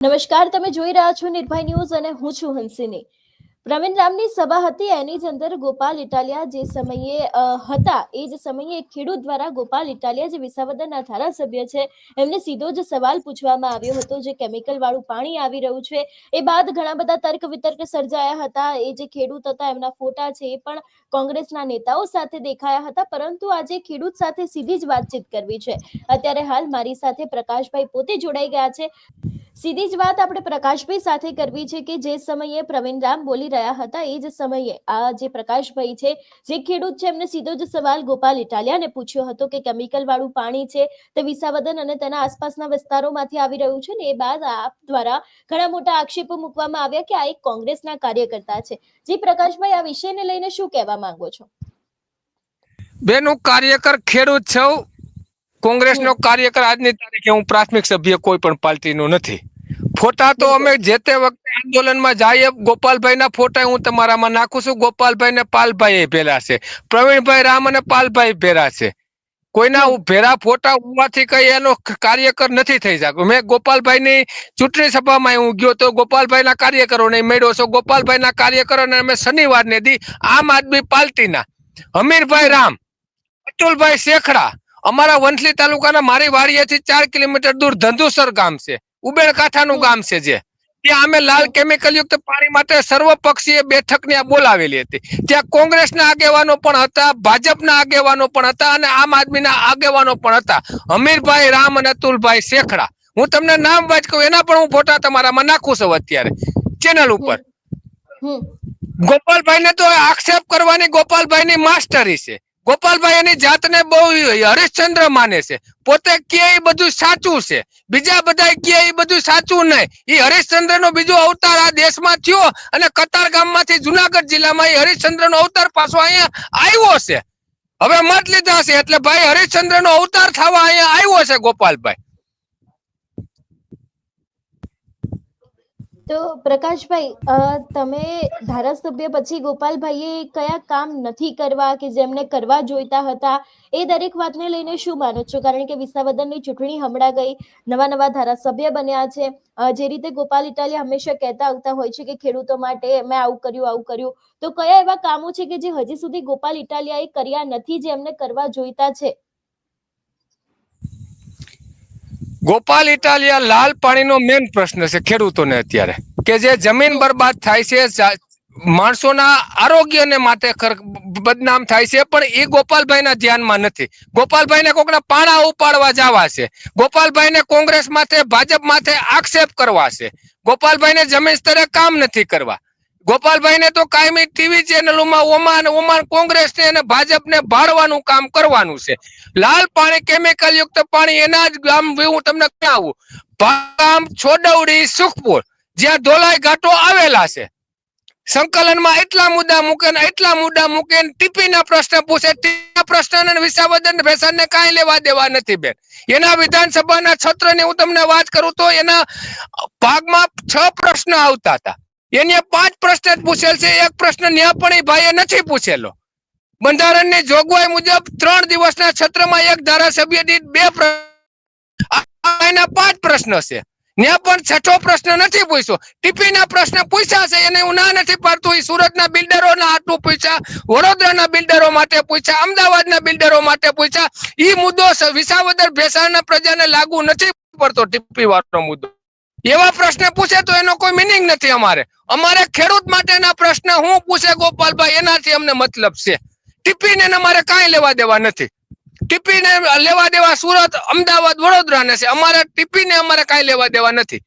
નમસ્કાર, તમે જોઈ રહ્યા છો નિર્ભય ન્યૂઝ અને હું છું હંસિની. પ્રવીણ રામની સભા હતી, એની જ અંદર ગોપાલ ઇટાલિયા જે સમયે હતા એ જ સમયે એક ખેડૂત દ્વારા ગોપાલ ઇટાલિયા જે વિસાવદરના ધારાસભ્ય છે એમને સીધો જ સવાલ પૂછવામાં આવ્યો હતો, જે કેમિકલ વાળું પાણી આવી રહ્યું છે એ બાદ ઘણા બધા તર્ક વિતર્ક સર્જાયા હતા. એ જે ખેડૂત હતા એમના ફોટા છે એ પણ કોંગ્રેસના નેતાઓ સાથે દેખાયા હતા, પરંતુ આજે ખેડૂત સાથે સીધી જ વાતચીત કરવી છે. અત્યારે હાલ મારી સાથે પ્રકાશભાઈ પોતે જોડાઈ ગયા છે. સીધી જ વાત આપણે પ્રકાશભાઈ સાથે કરવી છે કે જે સમયે પ્રવીણ રામ બોલી રહ્યા હતા એ જ સમયે આ જે પ્રકાશભાઈ છે, જે ખેડૂત છે, એમને સીધો જ સવાલ ગોપાલ ઇટાલિયાને પૂછ્યો હતો કે કેમિકલ વાળું પાણી છે તે વિસાવદન અને તેના આસપાસના વિસ્તારોમાંથી આવી રહ્યું છે ને એ બાદ આપ દ્વારા ઘણા મોટા આક્ષેપો મૂકવામાં આવ્યા કે આ એક કોંગ્રેસના કાર્યકર્તા છે. જી પ્રકાશભાઈ, આ વિષયને લઈને શું કહેવા માંગો છો? બેન, હું કાર્યકર ખેડૂત છું. કોંગ્રેસનો કાર્યકર આજની તારીખે હું પ્રાથમિક સભ્ય કોઈ પણ પાર્ટીનો નથી. ફોટા તો અમે જે તે વખતે આંદોલનમાં જઈએ, ગોપાલભાઈના ફોટા હું તમારામાં નાખું છું. ગોપાલભાઈ ને પાલભાઈ ભેરા છે, પ્રવીણભાઈ રામ અને પાલભાઈ ભેરા છે. કોઈના ભેરા ફોટા હોવાથી કઈ એનો કાર્યકર નથી થઈ શકતો. મેં ગોપાલભાઈની ચૂંટણી સભામાં હું ગયો તો ગોપાલભાઈના કાર્યકરોને મળ્યો છો. ગોપાલભાઈના કાર્યકરોને અમે શનિવારને દી આમ આદમી પાર્ટીના અમીરભાઈ રામ, અતુલભાઈ શેખડા, અમારા વંથલી તાલુકાના મારી વાડીએથી 4 કિલોમીટર દૂર ધંધુસર ગામ છે, ઉબેણ કાંઠાનું ગામ છે, જે ત્યાં અમે લાલ કેમિકલ યુક્ત પાણી માટે સર્વપક્ષીય બેઠક બોલાવેલી હતી. ત્યાં કોંગ્રેસના આગેવાનો પણ હતા, ભાજપના આગેવાનો પણ હતા અને આમ આદમીના આગેવાનો પણ હતા. અમીરભાઈ રામ અને અતુલભાઈ શેખડા, હું તમને નામ વાત કહું, એના પણ હું ફોટા તમારામાં નાખું છું અત્યારે ચેનલ ઉપર. ગોપાલભાઈ ને તો આક્ષેપ કરવાની ગોપાલભાઈની માસ્ટરી છે. ગોપાલભાઈ એની જાતને બહુ હરિશ્ચંદ્ર માને છે. પોતે કે એ બધું સાચું છે, બીજા બધા કે એ બધું સાચું નહીં. એ હરિશ્ચંદ્ર નો બીજો અવતાર આ દેશમાં થયો અને કતાર ગામમાંથી જુનાગઢ જિલ્લામાં એ હરિશ્ચંદ્ર નો અવતાર પાછો અહીંયા આવ્યો છે. હવે મત લીધા છે એટલે ભાઈ હરિશ્ચંદ્ર નો અવતાર થવા અહીંયા આવ્યો છે ગોપાલભાઈ. તો પ્રકાશભાઈ, તમે ધારાસભ્ય પછી ગોપાલભાઈએ કયા કામ નથી કરવા કે જેમને કરવા જોઈતા હતા એ દરેક વાતને લઈને શું માનો છો? કારણ કે વિસાવદનની ચૂંટણી હમણાં ગઈ, નવા ધારાસભ્ય બન્યા છે. જે રીતે ગોપાલ ઇટાલિયા હંમેશા કહેતા આવતા હોય છે કે ખેડૂતો માટે મેં આવું કર્યું, તો કયા એવા કામો છે કે જે હજી સુધી ગોપાલ ઇટાલિયાએ કર્યા નથી જે એમને કરવા જોઈતા છે? ગોપાલ ઇટાલિયા લાલ પાણીનો મેઇન પ્રશ્ન છે ખેડૂતોને અત્યારે, કે જે જમીન બરબાદ થાય છે, માણસોના આરોગ્યને માટે બદનામ થાય છે, પણ એ ગોપાલભાઈના ધ્યાનમાં નથી. ગોપાલભાઈને કોકના પાણા ઉપાડવા જવા છે, ગોપાલભાઈને કોંગ્રેસ માથે ભાજપ માથે આક્ષેપ કરવા છે, ગોપાલભાઈને જમીન સ્તરે કામ નથી કરવા. ગોપાલભાઈને તો કાયમી ટીવી ચેનલોમાં ઓમાન કોંગ્રેસને અને ભાજપને ભાળવાનું કામ કરવાનું છે. લાલ પાણી, કેમિકલ યુક્ત પાણી એના જ ગામ હું તમને કહું, ગામ છોડવડી, સુખપુર, જ્યાં ધોલાઈ ઘાટો આવેલા છે. સંકલનમાં એટલા મુદ્દા મૂકે ટીપીના પ્રશ્ન પૂછે. પ્રશ્ન વિસાવદન ભેસાણને કાંઈ લેવા દેવા નથી બેન. એના વિધાનસભાના સત્રની હું તમને વાત કરું તો એના ભાગમાં 6 પ્રશ્ન આવતા હતા. એને 5 પ્રશ્ન જ પૂછેલ છે, એક પ્રશ્ન ન્યા પણ એ ભાઈએ નથી પૂછેલો. બંધારણની જોગવાઈ મુજબ 3 દિવસના સત્રમાં એક ધારાસભ્ય દીઠ 2 5 પ્રશ્ન છે. ત્યાં પણ 6થો પ્રશ્ન નથી પૂછ્યો. ટીપીના પ્રશ્ન પૂછ્યા છે, એને હું ના નથી પાડતું. એ સુરતના બિલ્ડરોના હાટું પૂછ્યા, વડોદરાના બિલ્ડરો માટે પૂછ્યા, અમદાવાદના બિલ્ડરો માટે પૂછ્યા. એ મુદ્દો વિસાવદર ભેસાણના પ્રજાને લાગુ નથી પડતો. ટીપી વાળો મુદ્દો એવા પ્રશ્ન પૂછે તો એનો કોઈ મિનિંગ નથી. અમારે ખેડૂત માટેના પ્રશ્ન હું પૂછે ગોપાલભાઈ, એનાથી અમને મતલબ છે. ટીપીને અમારે કાંઈ લેવા દેવા નથી. ટીપીને લેવા દેવા સુરત, અમદાવાદ, વડોદરાને છે. અમારે ટીપીને અમારે કાંઈ લેવા દેવા નથી.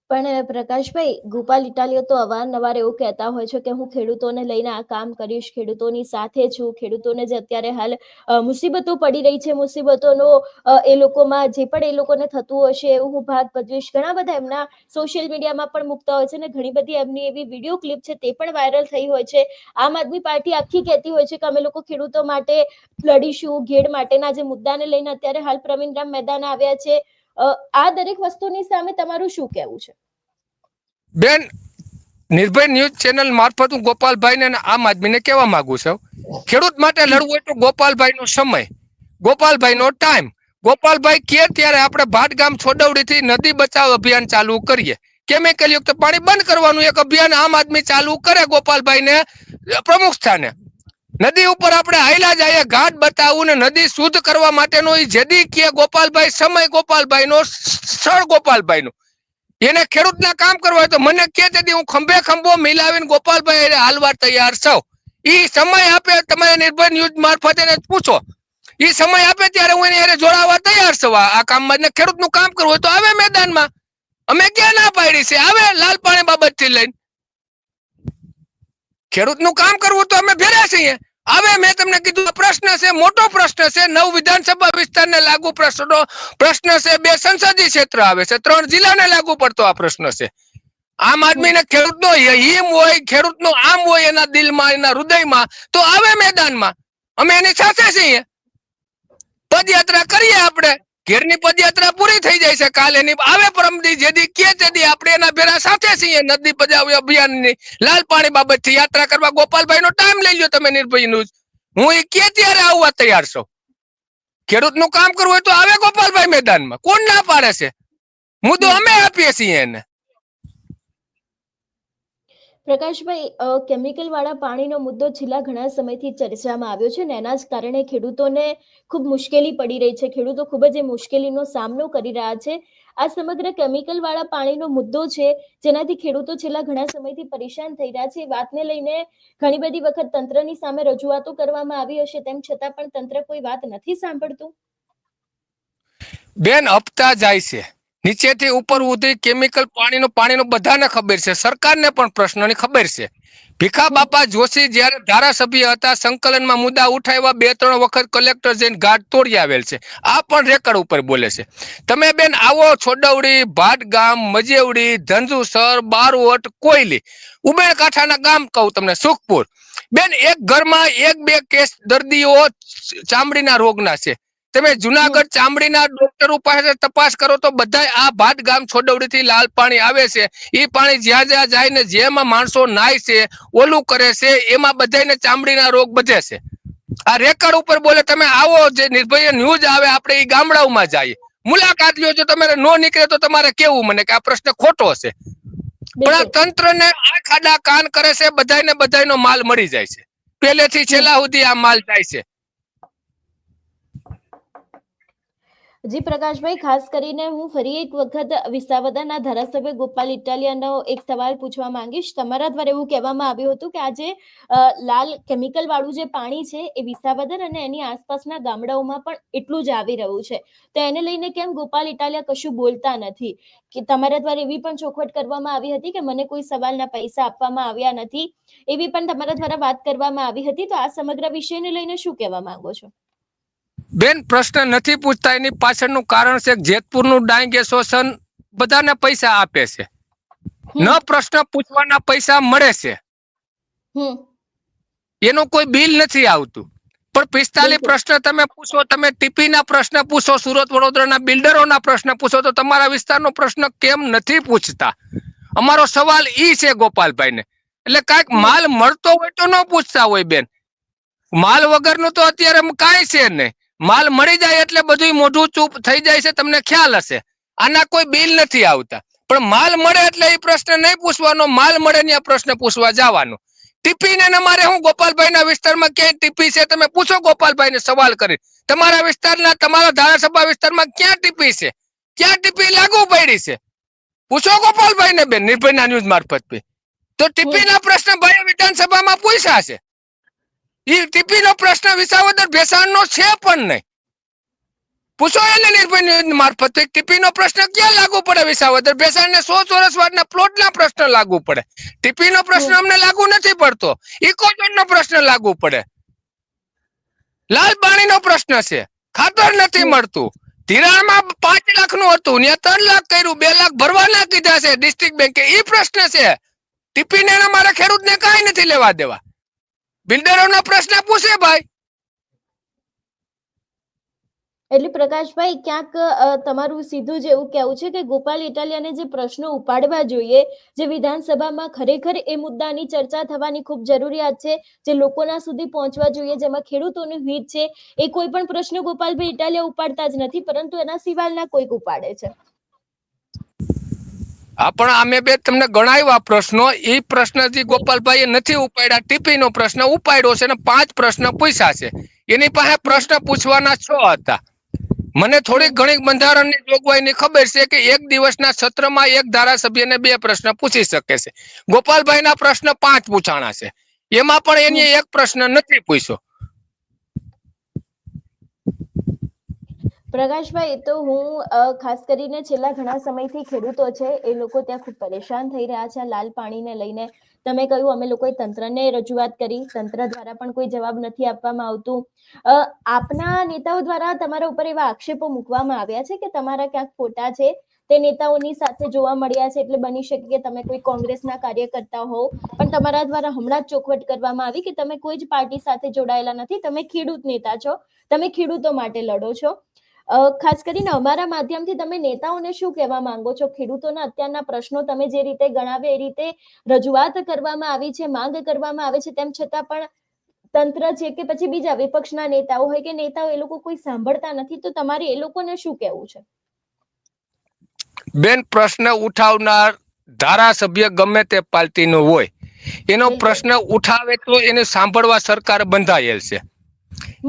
પણ પ્રકાશભાઈ, ગોપાલ ઇટાલિયા તો અવારનવાર એવું કહેતા હોય છે કે હું ખેડૂતોને લઈને આ કામ કરીશ, ખેડૂતોની સાથે છું, ખેડૂતોને જે અત્યારે હાલ મુસીબતો પડી રહી છે, મુસીબતોનો એ લોકોમાં જે પણ એ લોકોને થતું હશે એવું હું ભાગ ભજવીશ. ઘણા બધા એમના સોશિયલ મીડિયામાં પણ મૂકતા હોય છે અને ઘણી બધી એમની એવી વિડીયો ક્લિપ છે તે પણ વાયરલ થઈ હોય છે. આમ આદમી પાર્ટી આખી કહેતી હોય છે કે અમે લોકો ખેડૂતો માટે લડીશું. ઘેડ માટેના જે મુદ્દાને લઈને અત્યારે હાલ પ્રવીણ રામ મેદાને આવ્યા છે. આ દરેક વસ્તુની સામે તમારું શું કહેવું છે? બેન, નિર્ભય ન્યૂઝ ચેનલ મારફત હું ગોપાલભાઈને અને આમ આદમીને કહેવા માંગુ છું, ખેડૂત માટે લડવું હોય તો ગોપાલભાઈનો સમય, ગોપાલભાઈનો ટાઈમ, ગોપાલભાઈ કે ત્યારે આપણે ભાટગામ છોડવડીથી નદી બચાવ અભિયાન ચાલુ કરીએ, કેમિકલ યુક્ત પાણી બંધ કરવાનું એક અભિયાન આમ આદમી ચાલુ કરે ગોપાલભાઈ ને પ્રમુખ સ્થાને, નદી ઉપર આપણે હાઈલા જઈએ, ઘાટ બતાવું ને નદી શુદ્ધ કરવા માટેનો ઈ જેદી કે ગોપાલભાઈ સમય ગોપાલભાઈ નો સ્થળ ગોપાલભાઈ નું, એને ખેડૂતના કામ કરવા હોય તો મને કે તેથી હું ખંભે ખંભો મિલાવીને ગોપાલભાઈ હાલવા તૈયાર છું. ઈ સમય આપે, તમે નિર્ભય ન્યૂઝ મારફતે એને પૂછો, ઈ સમય આપે ત્યારે હું એને જોડાવા તૈયાર છું આ કામમાં. ને ખેડૂતનું કામ કરવું હોય તો આવે મેદાનમાં, અમે ક્યાં ના પાડી છે, આવે લાલ પાણી બાબતથી લઈને ખેડૂતનું કામ કરવું તો અમે ભેરા છીએ, આવે. મેં તમને કીધું પ્રશ્ન છે, મોટો પ્રશ્ન છે, 9 વિધાનસભા વિસ્તારને લાગુ પ્રશ્ન છે, 2 સંસદીય ક્ષેત્ર આવે છે, 3 જિલ્લાને લાગુ પડતો આ પ્રશ્ન છે. આમ આદમીને ખેડૂતનો હિમ હોય, ખેડૂતનો આમ હોય એના દિલમાં, એના હૃદયમાં, તો આવે મેદાનમાં, અમે એની સાથે છીએ. પદયાત્રા કરીએ, આપણે ઘેરની પદયાત્રા પૂરી થઈ જાય છે કાલે, એની આવે પરમદી જેદી કે તેદી આપણે એના ભેરા સાથે છીએ. નદી બચાવ અભિયાનની લાલ પાણી બાબતથી યાત્રા કરવા ગોપાલભાઈ નો ટાઈમ લઈ લ્યો તમે નિર્ભય ન્યૂઝ, હું એ કે ત્યારે આવવા તૈયાર છું. ખેડૂતનું કામ કરવું હોય તો આવે ગોપાલભાઈ મેદાનમાં, કોણ ના પાડે છે? મુદ્દો અમે આપીએ છીએ એને. પ્રકાશભાઈ, કેમિકલ વાળા પાણીનો મુદ્દો છેલ્લા ઘણા સમયથી ચર્ચામાં આવ્યો છે ને એના જ કારણે ખેડૂતોને ખૂબ મુશ્કેલી પડી રહી છે, ખેડૂતો ખૂબ જ એ મુશ્કેલીનો સામનો કરી રહ્યા છે. આ સમગ્ર કેમિકલ વાળા પાણીનો મુદ્દો છે જેનાથી ખેડૂતો છેલ્લા ઘણા સમયથી પરેશાન થઈ રહ્યા છે. એ વાતને લઈને ઘણી બધી વખત તંત્રની સામે રજૂઆતો કરવામાં આવી હશે, તેમ છતાં પણ તંત્ર કોઈ વાત નથી સાંભળતું. બેન, હપ્તા જાય છે નીચેથી ઉપર સુધી, કેમિકલ પાણીનો બધાને ખબર છે, સરકારને પણ પ્રશ્નની ખબર છે. ભીખા બાપા જોશી જ્યારે ધારાસભ્ય હતા, સંકલનમાં મુદ્દા ઉઠાવ્યા, 2-3 વખત કલેક્ટર જઈને ઘાટ તોડી આવેલ છે. આ પણ રેકર્ડ ઉપર બોલે છે. તમે બેન આવો છોડવડી, ભાટગામ, મજેવડી, ધંજુસર, બારોટ, કોયલી, ઉબેરકાંઠાના ગામ કહું તમને, સુખપુર, બેન એક ઘરમાં 1-2 કેસ દર્દીઓ ચામડીના રોગના છે. તમે જુનાગઢ ચામડીના ડોક્ટર પાસે તપાસ કરો તો બધા આ ભાટગામ છોડવડીથી લાલ પાણી આવે છે. એ પાણી જ્યાં જ્યાં જાય ને જેમાં માણસો નાય છે, ઓલું કરે છે, એમાં બધાને ચામડીના રોગ બધે છે. આ રેકર્ડ ઉપર બોલે. તમે આવો, જે નિર્ભય ન્યૂઝ આવે, આપણે એ ગામડાઓમાં જઈએ, મુલાકાત લ્યો. જો તમારે નો નીકળે તો તમારે કેવું મને કે આ પ્રશ્ન ખોટો છે, પણ આ તંત્રને આ ખાડા કાન કરે છે. બધાનો માલ મળી જાય છે, પહેલેથી છેલ્લા સુધી આ માલ જાય છે. જી પ્રકાશભાઈ, ખાસ કરીને હું ફરી એક વખત વિસાવદરના ધારાસભ્ય ગોપાલ ઇટાલિયાનો એક સવાલ પૂછવા માંગીશ. તમારા દ્વારા એવું કહેવામાં આવ્યું હતું કે આજે લાલ કેમિકલ વાળું જે પાણી છે એ વિસાવદર અને એની આસપાસના ગામડાઓમાં પણ એટલું જ આવી રહ્યું છે, તો એને લઈને કેમ ગોપાલ ઇટાલિયા કશું બોલતા નથી? કે તમારા દ્વારા એવી પણ ચોખવટ કરવામાં આવી હતી કે મને કોઈ સવાલના પૈસા આપવામાં આવ્યા નથી, એવી પણ તમારા દ્વારા વાત કરવામાં આવી હતી. તો આ સમગ્ર વિષયને લઈને શું કહેવા માંગો છો? બેન, પ્રશ્ન નથી પૂછતા એની પાછળનું કારણ છે જેતપુરનું ડાંગ એસોસિએશન બધાને પૈસા આપે છે, ન પ્રશ્ન પૂછવાના પૈસા મળે છે, એનું કોઈ બિલ નથી આવતું. પણ 45 પ્રશ્ન તમે પૂછો, તમે ટીપીના પ્રશ્ન પૂછો, સુરત વડોદરાના બિલ્ડરોના પ્રશ્ન પૂછો, તો તમારા વિસ્તારનો પ્રશ્ન કેમ નથી પૂછતા? અમારો સવાલ ઈ છે ગોપાલભાઈને. એટલે કાંઈક માલ મળતો હોય તો ન પૂછતા હોય બેન. માલ વગરનું તો અત્યારે કાંઈ છે નહીં. માલ મળી જાય એટલે બધું મોઢું ચૂપ થઈ જાય છે, તમને ખ્યાલ હશે. આના કોઈ બિલ નથી આવતા, પણ માલ મળે એટલે એ પ્રશ્ન નહીં પૂછવાનો, માલ મળે ને આ પ્રશ્ન પૂછવા જવાનો. ટીપી ને અમારે હું ગોપાલભાઈના વિસ્તારમાં ક્યાંય ટીપી છે? તમે પૂછો ગોપાલભાઈને સવાલ કરી. તમારા વિસ્તારના, તમારા ધારાસભા વિસ્તારમાં ક્યાં ટીપી છે? ક્યાં ટીપી લાગુ પડી છે? પૂછો ગોપાલભાઈને બેન, નિર્ભયના ન્યૂઝ મારફત. તો ટીપીના પ્રશ્ન ભાઈ વિધાનસભામાં પૂછ્યા છે. એ ટીપીનો પ્રશ્ન વિસાવદર ભેસાણનો છે પણ નહીં. પૂછો એને નિર્ભય મારફત, ટીપીનો પ્રશ્ન ક્યાં લાગુ પડે? વિસાવદર ભેસાણને 100 ચોરસ વાટના પ્લોટના પ્રશ્ન લાગુ પડે. ટીપીનો પ્રશ્ન અમને લાગુ નથી પડતો. ઇકોઝોનનો પ્રશ્ન લાગુ પડે. લાલ પાણીનો પ્રશ્ન છે, ખાતર નથી મળતું. ધિરાણમાં 5 લાખનું હતું, ત્યાં 3 લાખ કર્યું, 2 લાખ ભરવાના કીધા છે ડિસ્ટ્રિક્ટ બેંકે. એ પ્રશ્ન છે. ટીપીને અમારા ખેડૂતને કાંઈ નથી લેવા દેવા. બિલ્ડરોનો પ્રશ્ન પૂછે ભાઈ. એટલે પ્રકાશભાઈ ક્યાંક તમારું સીધું જ એવું કહેવું છે કે ગોપાલ ઇટાલિયાને જે પ્રશ્નો ઉપાડવા જોઈએ, જે વિધાનસભામાં ખરેખર એ મુદ્દાની ચર્ચા થવાની ખૂબ જરૂરિયાત છે, જે લોકોના સુધી પહોંચવા જોઈએ, જેમાં ખેડૂતોનું હિત છે, એ કોઈ પણ પ્રશ્ન ગોપાલભાઈ ઇટાલિયા ઉપાડતા જ નથી, પરંતુ એના સિવાયના કોઈક ઉપાડે છે. પણ અમે બે તમને ગણાવ્યા પ્રશ્નો, એ પ્રશ્ન જે ગોપાલભાઈએ નથી ઉપાડ્યા, ટીપીનો પ્રશ્ન ઉપાડ્યો છે અને 5 પ્રશ્ન પૂછ્યા છે. એની પાસે પ્રશ્ન પૂછવાના 6 હતા. મને થોડી ઘણી બંધારણની જોગવાઈની ખબર છે કે એક દિવસના સત્રમાં એક ધારાસભ્યને 2 પ્રશ્ન પૂછી શકે છે. ગોપાલભાઈના પ્રશ્ન 5 પૂછાણા છે, એમાં પણ એને એક પ્રશ્ન નથી પૂછ્યો. પ્રકાશભાઈ, તો હું ખાસ કરીને છેલ્લા ઘણા સમયથી ખેડૂતો છે એ લોકો ત્યાં ખૂબ પરેશાન થઈ રહ્યા છે લાલ પાણીને લઈને. તમે કહ્યું અમે લોકોએ તંત્રને રજૂઆત કરી, તંત્ર દ્વારા પણ કોઈ જવાબ નથી આપવામાં આવતું. આપના નેતાઓ દ્વારા તમારા ઉપર એવા આક્ષેપો મૂકવામાં આવ્યા છે કે તમારા ક્યાંક ફોટા છે તે નેતાઓની સાથે જોવા મળ્યા છે, એટલે બની શકે કે તમે કોઈ કોંગ્રેસના કાર્યકર્તા હો, પણ તમારા દ્વારા હમણાં જ ચોખવટ કરવામાં આવી કે તમે કોઈ જ પાર્ટી સાથે જોડાયેલા નથી, તમે ખેડૂત નેતા છો, તમે ખેડૂતો માટે લડો છો. ખાસ કરીને અમારા માધ્યમથી તમે નેતાઓને શું કહેવા માંગો છો? ખેડૂતોના અત્યારના પ્રશ્નો તમે જે રીતે ગણાવે એ રીતે રજૂઆત કરવામાં આવી છે, માંગ કરવામાં આવે છે, તેમ છતાં પણ તંત્ર છે કે પછી બીજા વિપક્ષના નેતાઓ હોય કે નેતાઓ, એ લોકો કોઈ સાંભળતા નથી, તો તમારે એ લોકોને શું કહેવું છે? બેન, પ્રશ્ન ઉઠાવનાર ધારાસભ્ય ગમે તે પાર્ટીનો હોય, એનો પ્રશ્ન ઉઠાવે તો એને સાંભળવા સરકાર બંધાયેલ છે.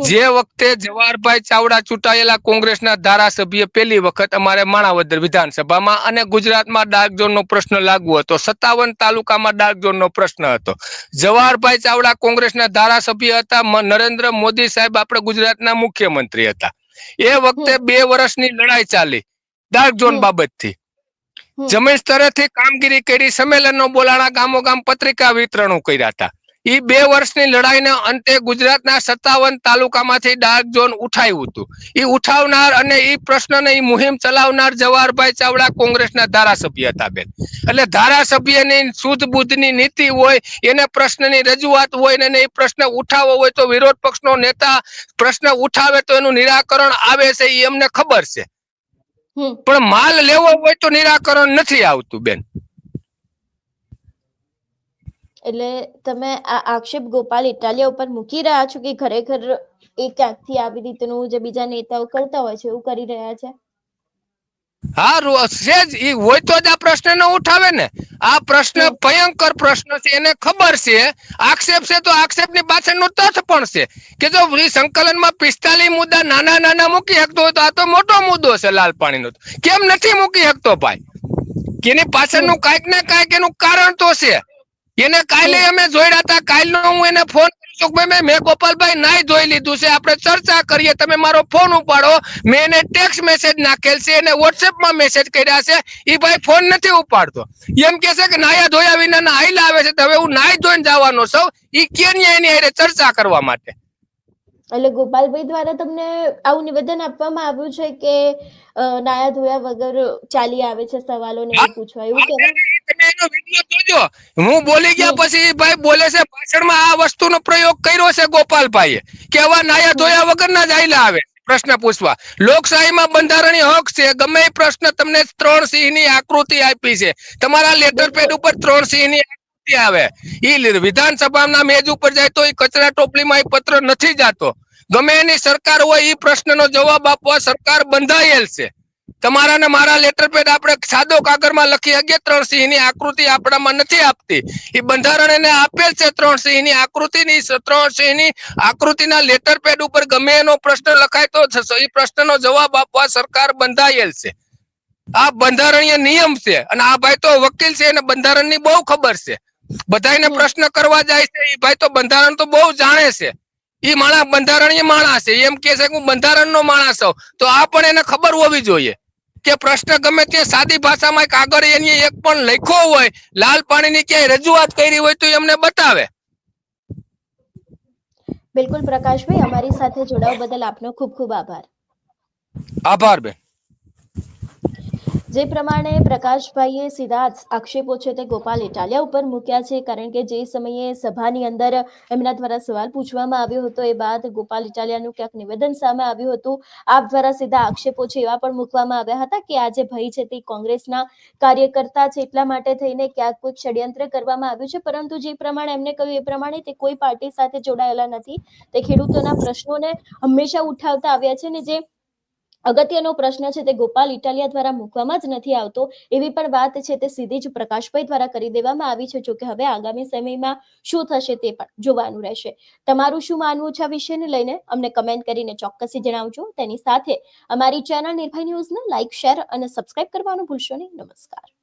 જે વખતે જવાહરભાઈ ચાવડા ચૂંટાયેલા કોંગ્રેસના ધારાસભ્ય પહેલી વખત અમારે માણાવદર વિધાનસભામાં, અને ગુજરાતમાં ડાર્ક ઝોનનો પ્રશ્ન લાગુ હતો, 57 તાલુકામાં ડાર્ક ઝોનનો પ્રશ્ન હતો. જવાહરભાઈ ચાવડા કોંગ્રેસના ધારાસભ્ય હતા, નરેન્દ્ર મોદી સાહેબ આપણે ગુજરાતના મુખ્યમંત્રી હતા. એ વખતે 2 વર્ષની લડાઈ ચાલી ડાર્ક ઝોન બાબતથી. જમીન સ્તરેથી કામગીરી કરી, સંમેલનો બોલાણા, ગામો ગામ પત્રિકા વિતરણો કર્યા હતા. એ 2 વર્ષની લડાઈના અંતે ગુજરાતના 57 તાલુકામાંથી ડાર્ક ઝોન ઉઠાવ્યું હતું. એ ઉઠાવનાર અને એ પ્રશ્નને એ મુહિમ ચલાવનાર જવાહરભાઈ ચાવડા કોંગ્રેસના ધારાસભ્ય હતા બેન. એટલે ધારાસભ્યની શુદ્ધ બુદ્ધની નીતિ હોય, એને પ્રશ્નની રજૂઆત હોય ને એ પ્રશ્ન ઉઠાવવો હોય તો વિરોધ પક્ષનો નેતા પ્રશ્ન ઉઠાવે તો એનું નિરાકરણ આવે છે, એ અમને ખબર છે. પણ માલ લેવો હોય તો નિરાકરણ નથી આવતું બેન. એટલે તમે આ આક્ષેપ ગોપાલ ઇટાલિયા ઉપર મૂકી રહ્યા છો કે ખરેખર એ ક્યાંકથી આવી રીતનું જે બીજા નેતાઓ કરતા હોય છે એવું કરી રહ્યા છે? હા, સેજ ઈ હોય તો જ આ પ્રશ્ન ન ઉઠાવે ને. આ પ્રશ્ન ભયંકર પ્રશ્ન છે, એને ખબર છે. આક્ષેપ છે તો આક્ષેપની પાછળનો તથ્ય પણ છે કે જો સંકલનમાં 45 મુદ્દા નાના નાના મૂકી શકતો હોય તો આ તો મોટો મુદ્દો છે લાલ પાણીનો. કેમ નથી મૂકી શકતો ભાઈ? કે એની પાછળનું કાંઈક ને કાંઈક એનું કારણ તો છે. એને કાલે અમે જોડ્યા હતા, કાલનો હું એને ફોન મેં ગોપાલભાઈ નાઈ ધોઈ લીધું છે, આપણે ચર્ચા કરીએ, તમે મારો ફોન ઉપાડો. મેં એને ટેક્સ્ટ મેસેજ નાખેલ છે, એને વોટ્સએપમાં મેસેજ કર્યા છે, એ ભાઈ ફોન નથી ઉપાડતો. એમ કે છે કે નાયા ધોયા વિના હાઈલા આવે છે, તો હવે હું નાઈ ધોઈને જવાનો છું, એ કેમ એની હારે ચર્ચા કરવા માટે. એટલે ગોપાલભાઈ દ્વારા તમને આવું નિવેદન આપવામાં આવ્યું છે કે નાયા ધોયા વગર ચાલી આવે છે સવાલોને એવું પૂછવા, એવું કહેવાય? હું બોલી ગયા પછી ભાઈ બોલે છે ભાષણમાં આ વસ્તુનો પ્રયોગ કર્યો છે ગોપાલભાઈએ કે આવા નાયા ધોયા વગરના જ હાઈલા આવે પ્રશ્ન પૂછવા. લોકશાહીમાં બંધારણીય હક છે, ગમે એ પ્રશ્ન તમને 3 સિંહની આકૃતિ આપી છે, તમારા લેટર પેડ ઉપર 3 સિંહની આકૃતિ આવે. ઈ વિધાનસભાના મેજ ઉપર જાય તો એ કચરા ટોપલીમાં એ પત્ર નથી જાતો. ગમે એની સરકાર હોય, એ પ્રશ્નનો જવાબ આપવા સરકાર બંધાયેલ છે. તમારા ને મારા લેટર પેડ આપણે સાદો કાગળમાં લખી શકીએ, 3 સિંહની આકૃતિ આપણામાં નથી આપતી. એ બંધારણ એને આપેલ છે 3 સિંહની આકૃતિની. 3 સિંહની આકૃતિના લેટર પેડ ઉપર ગમે એનો પ્રશ્ન લખાય તો એ પ્રશ્નનો જવાબ આપવા સરકાર બંધાયેલ છે. આ બંધારણીય નિયમ છે. અને આ ભાઈ તો વકીલ છે, એને બંધારણની બહુ ખબર છે. બધાને પ્રશ્ન કરવા જાય છે, એ ભાઈ તો બંધારણ તો બહુ જાણે છે. એ માણસ બંધારણીય માણસ છે, એમ કે છે કે હું બંધારણનો માણસ છું, તો આ પણ એને ખબર હોવી જોઈએ કે પ્રશ્ન ગમે ત્યાં સાદી ભાષામાં કાગળ એની એક પણ લખ્યો હોય, લાલ પાણીની ક્યાંય રજૂઆત કરી હોય તો એમને બતાવે. બિલકુલ પ્રકાશભાઈ, અમારી સાથે જોડાવા બદલ આપનો ખૂબ ખૂબ આભાર. આભાર બેન. જે પ્રમાણે પ્રકાશભાઈએ સીધા આક્ષેપો છે તે ગોપાલ ઇટાલિયા ઉપર મૂક્યા છે, કારણ કે જે સમયે સભાની અંદર એમના દ્વારા સવાલ પૂછવામાં આવ્યો હતો એ બાદ ગોપાલ ઇટાલિયાનું ક્યાંક નિવેદન સામે આવ્યું હતું. આપ દ્વારા સીધા આક્ષેપો છે એવા પણ મૂકવામાં આવ્યા હતા કે આ જે ભાઈ છે તે કોંગ્રેસના કાર્યકર્તા છે એટલા માટે થઈને ક્યાંક કોઈ ષડયંત્ર કરવામાં આવ્યું છે, પરંતુ જે પ્રમાણે એમને કહ્યું એ પ્રમાણે તે કોઈ પાર્ટી સાથે જોડાયેલા નથી. તે ખેડૂતોના પ્રશ્નોને હંમેશા ઉઠાવતા આવ્યા છે, ને જે અગત્યનો પ્રશ્ન છે તે ગોપાલ ઇટાલિયા દ્વારા મૂકવામાં જ નથી આવતો એવી પણ વાત છે તે સીધી જ પ્રકાશભાઈ દ્વારા કરી દેવામાં આવી છે. જોકે હવે આગામી સમયમાં શું થશે તે પણ જોવાનું રહેશે. તમારું શું માનવું છે આ વિષયને લઈને અમને કમેન્ટ કરીને ચોક્કસથી જણાવજો. તેની સાથે અમારી ચેનલ નિર્ભય ન્યૂઝને લાઇક, શેર અને સબસ્ક્રાઇબ કરવાનું ભૂલશો નહીં. નમસ્કાર.